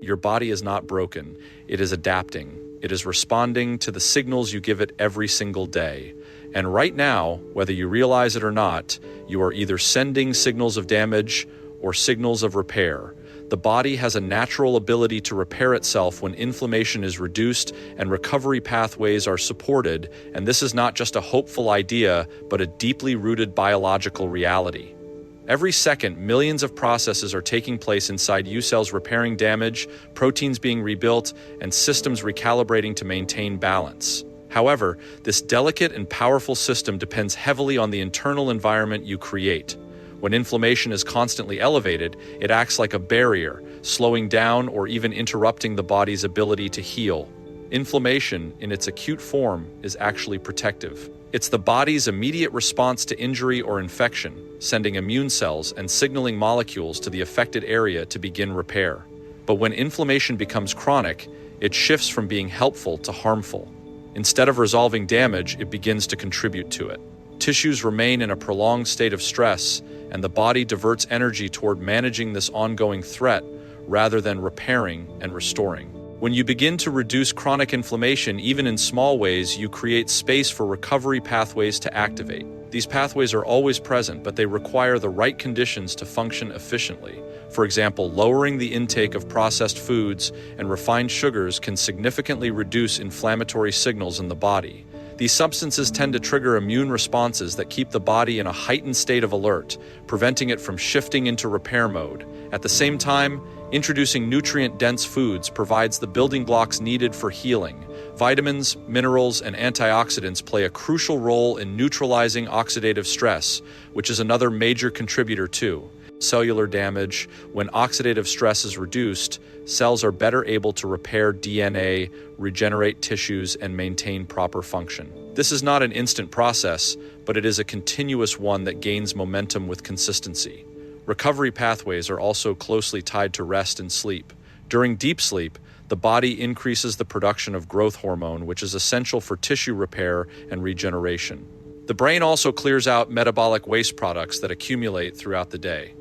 Your body is not broken. It is adapting. It is responding to the signals you give it every single day. And right now, whether you realize it or not, you are either sending signals of damage or signals of repair. The body has a natural ability to repair itself when inflammation is reduced and recovery pathways are supported, and this is not just a hopeful idea, but a deeply rooted biological reality. Every second, millions of processes are taking place inside U cells, repairing damage, proteins being rebuilt, and systems recalibrating to maintain balance. However, this delicate and powerful system depends heavily on the internal environment you create. When inflammation is constantly elevated, it acts like a barrier, slowing down or even interrupting the body's ability to heal. Inflammation, in its acute form, is actually protective. It's the body's immediate response to injury or infection, sending immune cells and signaling molecules to the affected area to begin repair. But when inflammation becomes chronic, it shifts from being helpful to harmful. Instead of resolving damage, it begins to contribute to it. Tissues remain in a prolonged state of stress, and the body diverts energy toward managing this ongoing threat rather than repairing and restoring. When you begin to reduce chronic inflammation, even in small ways, you create space for recovery pathways to activate. These pathways are always present, but they require the right conditions to function efficiently. For example, lowering the intake of processed foods and refined sugars can significantly reduce inflammatory signals in the body. These substances tend to trigger immune responses that keep the body in a heightened state of alert, preventing it from shifting into repair mode. At the same time, introducing nutrient-dense foods provides the building blocks needed for healing. Vitamins, minerals, and antioxidants play a crucial role in neutralizing oxidative stress, which is another major contributor to cellular damage. When oxidative stress is reduced, cells are better able to repair DNA, regenerate tissues, and maintain proper function. This is not an instant process, but it is a continuous one that gains momentum with consistency. Recovery pathways are also closely tied to rest and sleep. During deep sleep, the body increases the production of growth hormone, which is essential for tissue repair and regeneration. The brain also clears out metabolic waste products that accumulate throughout the day.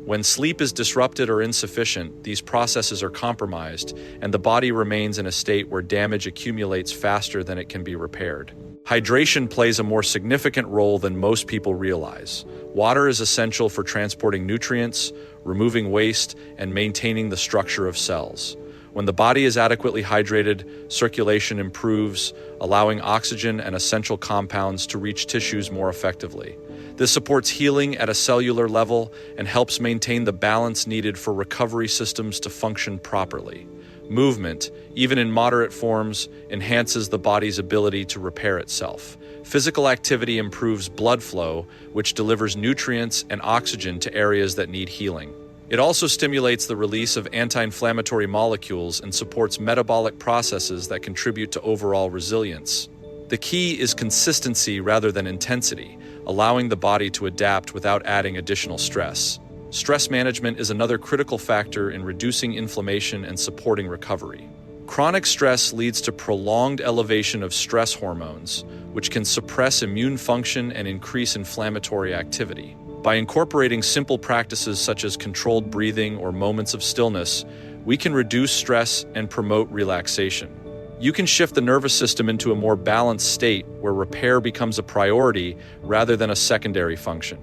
When sleep is disrupted or insufficient, these processes are compromised, and the body remains in a state where damage accumulates faster than it can be repaired. Hydration plays a more significant role than most people realize. Water is essential for transporting nutrients, removing waste, and maintaining the structure of cells. When the body is adequately hydrated, circulation improves, allowing oxygen and essential compounds to reach tissues more effectively. This supports healing at a cellular level and helps maintain the balance needed for recovery systems to function properly. Movement, even in moderate forms, enhances the body's ability to repair itself. Physical activity improves blood flow, which delivers nutrients and oxygen to areas that need healing. It also stimulates the release of anti-inflammatory molecules and supports metabolic processes that contribute to overall resilience. The key is consistency rather than intensity, allowing the body to adapt without adding additional stress. Stress management is another critical factor in reducing inflammation and supporting recovery. Chronic stress leads to prolonged elevation of stress hormones, which can suppress immune function and increase inflammatory activity. By incorporating simple practices such as controlled breathing or moments of stillness, we can reduce stress and promote relaxation. You can shift the nervous system into a more balanced state where repair becomes a priority rather than a secondary function.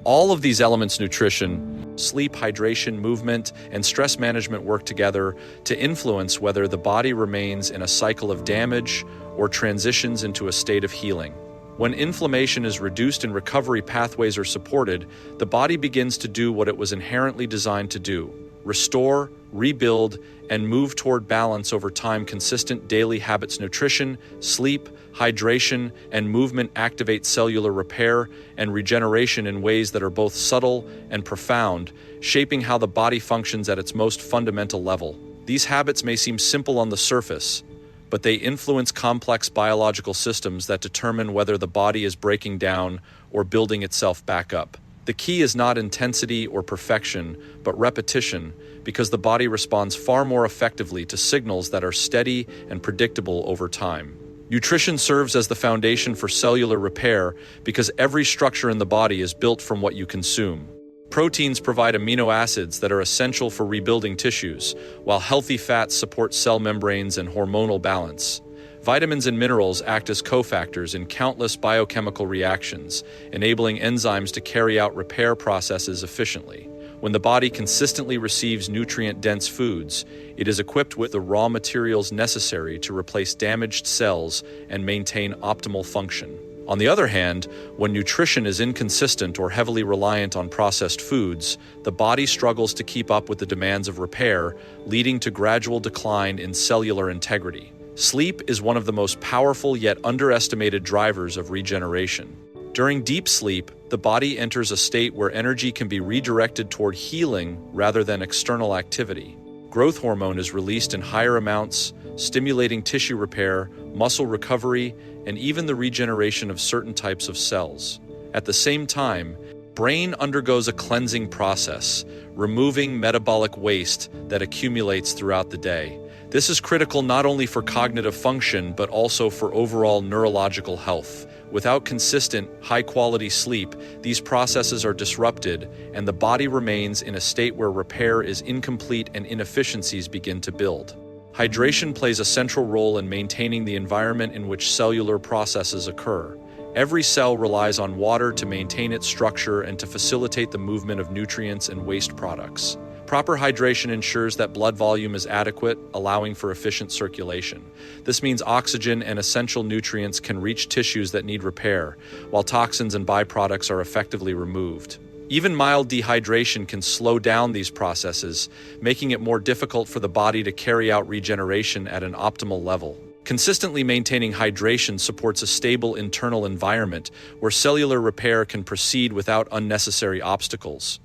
All of these elements, nutrition, sleep, hydration, movement, and stress management, work together to influence whether the body remains in a cycle of damage or transitions into a state of healing. When inflammation is reduced and recovery pathways are supported, the body begins to do what it was inherently designed to do: restore, rebuild, and move toward balance over time. Consistent daily habits, nutrition, sleep, hydration, and movement activate cellular repair and regeneration in ways that are both subtle and profound, shaping how the body functions at its most fundamental level. These habits may seem simple on the surface, but they influence complex biological systems that determine whether the body is breaking down or building itself back up. The key is not intensity or perfection, but repetition, because the body responds far more effectively to signals that are steady and predictable over time. Nutrition serves as the foundation for cellular repair because every structure in the body is built from what you consume. Proteins provide amino acids that are essential for rebuilding tissues, while healthy fats support cell membranes and hormonal balance. Vitamins and minerals act as cofactors in countless biochemical reactions, enabling enzymes to carry out repair processes efficiently. When the body consistently receives nutrient-dense foods, it is equipped with the raw materials necessary to replace damaged cells and maintain optimal function. On the other hand, when nutrition is inconsistent or heavily reliant on processed foods, the body struggles to keep up with the demands of repair, leading to gradual decline in cellular integrity. Sleep is one of the most powerful yet underestimated drivers of regeneration. During deep sleep, the body enters a state where energy can be redirected toward healing rather than external activity. Growth hormone is released in higher amounts, stimulating tissue repair, muscle recovery, and even the regeneration of certain types of cells. At the same time, brain undergoes a cleansing process, removing metabolic waste that accumulates throughout the day. This is critical not only for cognitive function, but also for overall neurological health. Without consistent, high-quality sleep, these processes are disrupted, and the body remains in a state where repair is incomplete and inefficiencies begin to build. Hydration plays a central role in maintaining the environment in which cellular processes occur. Every cell relies on water to maintain its structure and to facilitate the movement of nutrients and waste products. Proper hydration ensures that blood volume is adequate, allowing for efficient circulation. This means oxygen and essential nutrients can reach tissues that need repair, while toxins and byproducts are effectively removed. Even mild dehydration can slow down these processes, making it more difficult for the body to carry out regeneration at an optimal level. Consistently maintaining hydration supports a stable internal environment where cellular repair can proceed without unnecessary obstacles.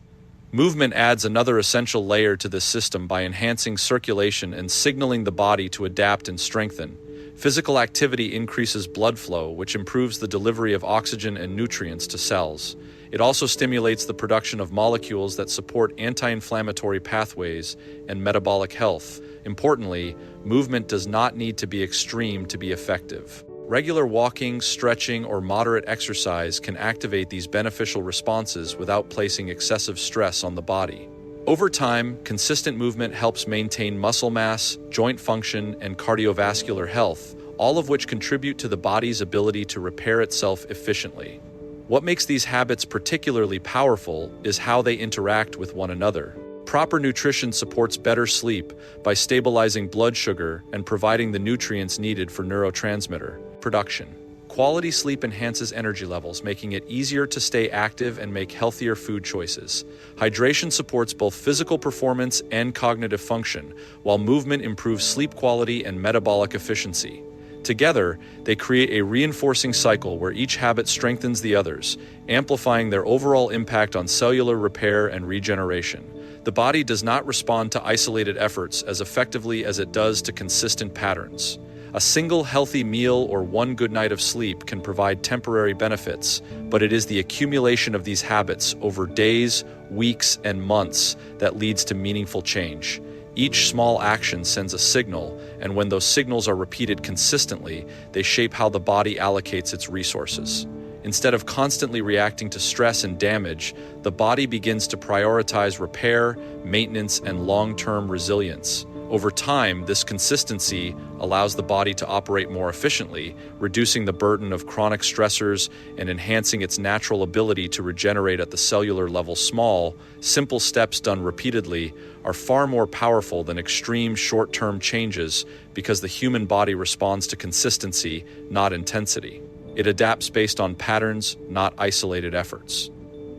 Movement adds another essential layer to this system by enhancing circulation and signaling the body to adapt and strengthen. Physical activity increases blood flow, which improves the delivery of oxygen and nutrients to cells. It also stimulates the production of molecules that support anti-inflammatory pathways and metabolic health. Importantly, movement does not need to be extreme to be effective. Regular walking, stretching, or moderate exercise can activate these beneficial responses without placing excessive stress on the body. Over time, consistent movement helps maintain muscle mass, joint function, and cardiovascular health, all of which contribute to the body's ability to repair itself efficiently. What makes these habits particularly powerful is how they interact with one another. Proper nutrition supports better sleep by stabilizing blood sugar and providing the nutrients needed for neurotransmitter production. Quality sleep enhances energy levels, making it easier to stay active and make healthier food choices. Hydration supports both physical performance and cognitive function, while movement improves sleep quality and metabolic efficiency. Together, they create a reinforcing cycle where each habit strengthens the others, amplifying their overall impact on cellular repair and regeneration. The body does not respond to isolated efforts as effectively as it does to consistent patterns. A single healthy meal or one good night of sleep can provide temporary benefits, but it is the accumulation of these habits over days, weeks, and months that leads to meaningful change. Each small action sends a signal, and when those signals are repeated consistently, they shape how the body allocates its resources. Instead of constantly reacting to stress and damage, the body begins to prioritize repair, maintenance, and long-term resilience. Over time, this consistency allows the body to operate more efficiently, reducing the burden of chronic stressors and enhancing its natural ability to regenerate at the cellular level. Small, simple steps done repeatedly are far more powerful than extreme short-term changes because the human body responds to consistency, not intensity. It adapts based on patterns, not isolated efforts.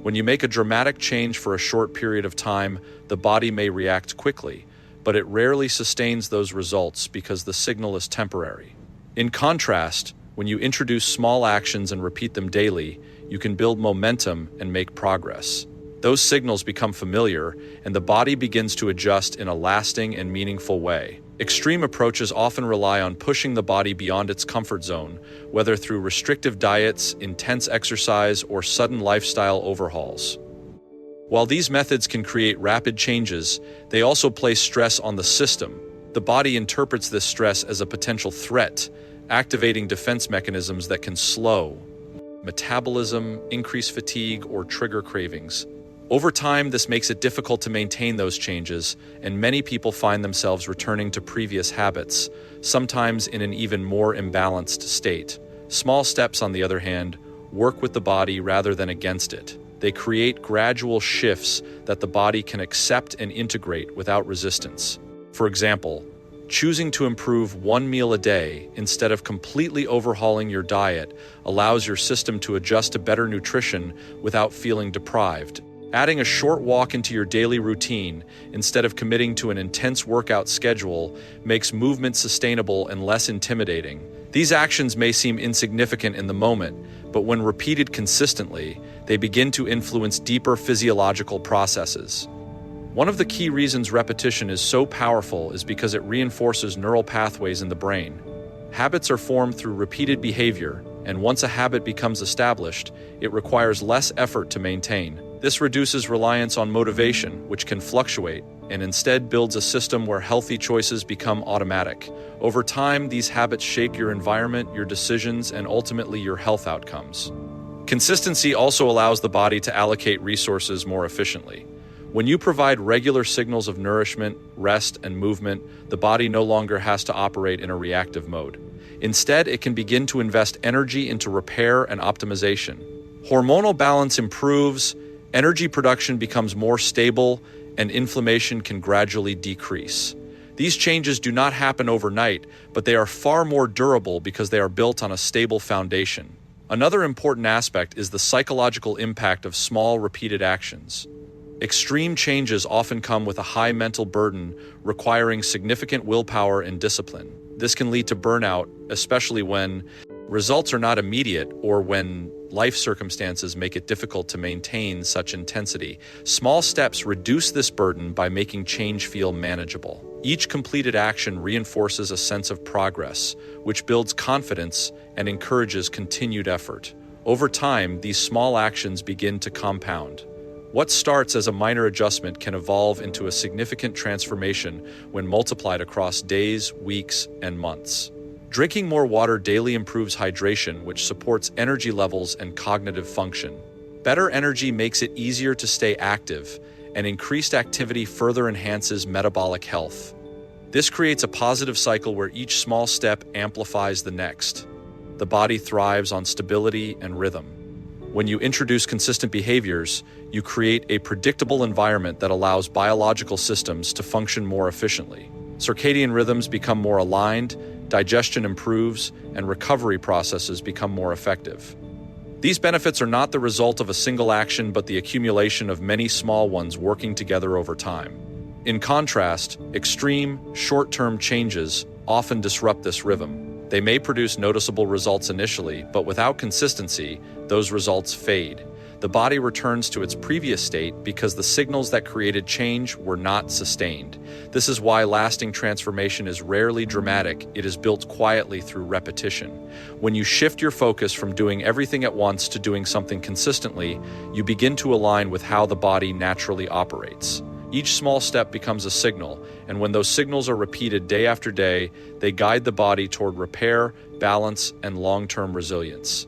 When you make a dramatic change for a short period of time, the body may react quickly, but it rarely sustains those results because the signal is temporary. In contrast, when you introduce small actions and repeat them daily, you can build momentum and make progress. Those signals become familiar, and the body begins to adjust in a lasting and meaningful way. Extreme approaches often rely on pushing the body beyond its comfort zone, whether through restrictive diets, intense exercise, or sudden lifestyle overhauls. While these methods can create rapid changes, they also place stress on the system. The body interprets this stress as a potential threat, activating defense mechanisms that can slow metabolism, increase fatigue, or trigger cravings. Over time, this makes it difficult to maintain those changes, and many people find themselves returning to previous habits, sometimes in an even more imbalanced state. Small steps, on the other hand, work with the body rather than against it. They create gradual shifts that the body can accept and integrate without resistance. For example, choosing to improve one meal a day instead of completely overhauling your diet allows your system to adjust to better nutrition without feeling deprived. Adding a short walk into your daily routine instead of committing to an intense workout schedule makes movement sustainable and less intimidating. These actions may seem insignificant in the moment, but when repeated consistently, they begin to influence deeper physiological processes. One of the key reasons repetition is so powerful is because it reinforces neural pathways in the brain. Habits are formed through repeated behavior, and once a habit becomes established, it requires less effort to maintain. This reduces reliance on motivation, which can fluctuate, and instead builds a system where healthy choices become automatic. Over time, these habits shape your environment, your decisions, and ultimately your health outcomes. Consistency also allows the body to allocate resources more efficiently. When you provide regular signals of nourishment, rest, and movement, the body no longer has to operate in a reactive mode. Instead, it can begin to invest energy into repair and optimization. Hormonal balance improves, energy production becomes more stable, and inflammation can gradually decrease. These changes do not happen overnight, but they are far more durable because they are built on a stable foundation. Another important aspect is the psychological impact of small, repeated actions. Extreme changes often come with a high mental burden, requiring significant willpower and discipline. This can lead to burnout, especially when results are not immediate or when life circumstances make it difficult to maintain such intensity. Small steps reduce this burden by making change feel manageable. Each completed action reinforces a sense of progress, which builds confidence and encourages continued effort. Over time, these small actions begin to compound. What starts as a minor adjustment can evolve into a significant transformation when multiplied across days, weeks, and months. Drinking more water daily improves hydration, which supports energy levels and cognitive function. Better energy makes it easier to stay active, and increased activity further enhances metabolic health. This creates a positive cycle where each small step amplifies the next. The body thrives on stability and rhythm. When you introduce consistent behaviors, you create a predictable environment that allows biological systems to function more efficiently. Circadian rhythms become more aligned, digestion improves, and recovery processes become more effective. These benefits are not the result of a single action, but the accumulation of many small ones working together over time. In contrast, extreme, short-term changes often disrupt this rhythm. They may produce noticeable results initially, but without consistency, those results fade. The body returns to its previous state because the signals that created change were not sustained. This is why lasting transformation is rarely dramatic. It is built quietly through repetition. When you shift your focus from doing everything at once to doing something consistently, you begin to align with how the body naturally operates. Each small step becomes a signal, and when those signals are repeated day after day, they guide the body toward repair, balance, and long-term resilience.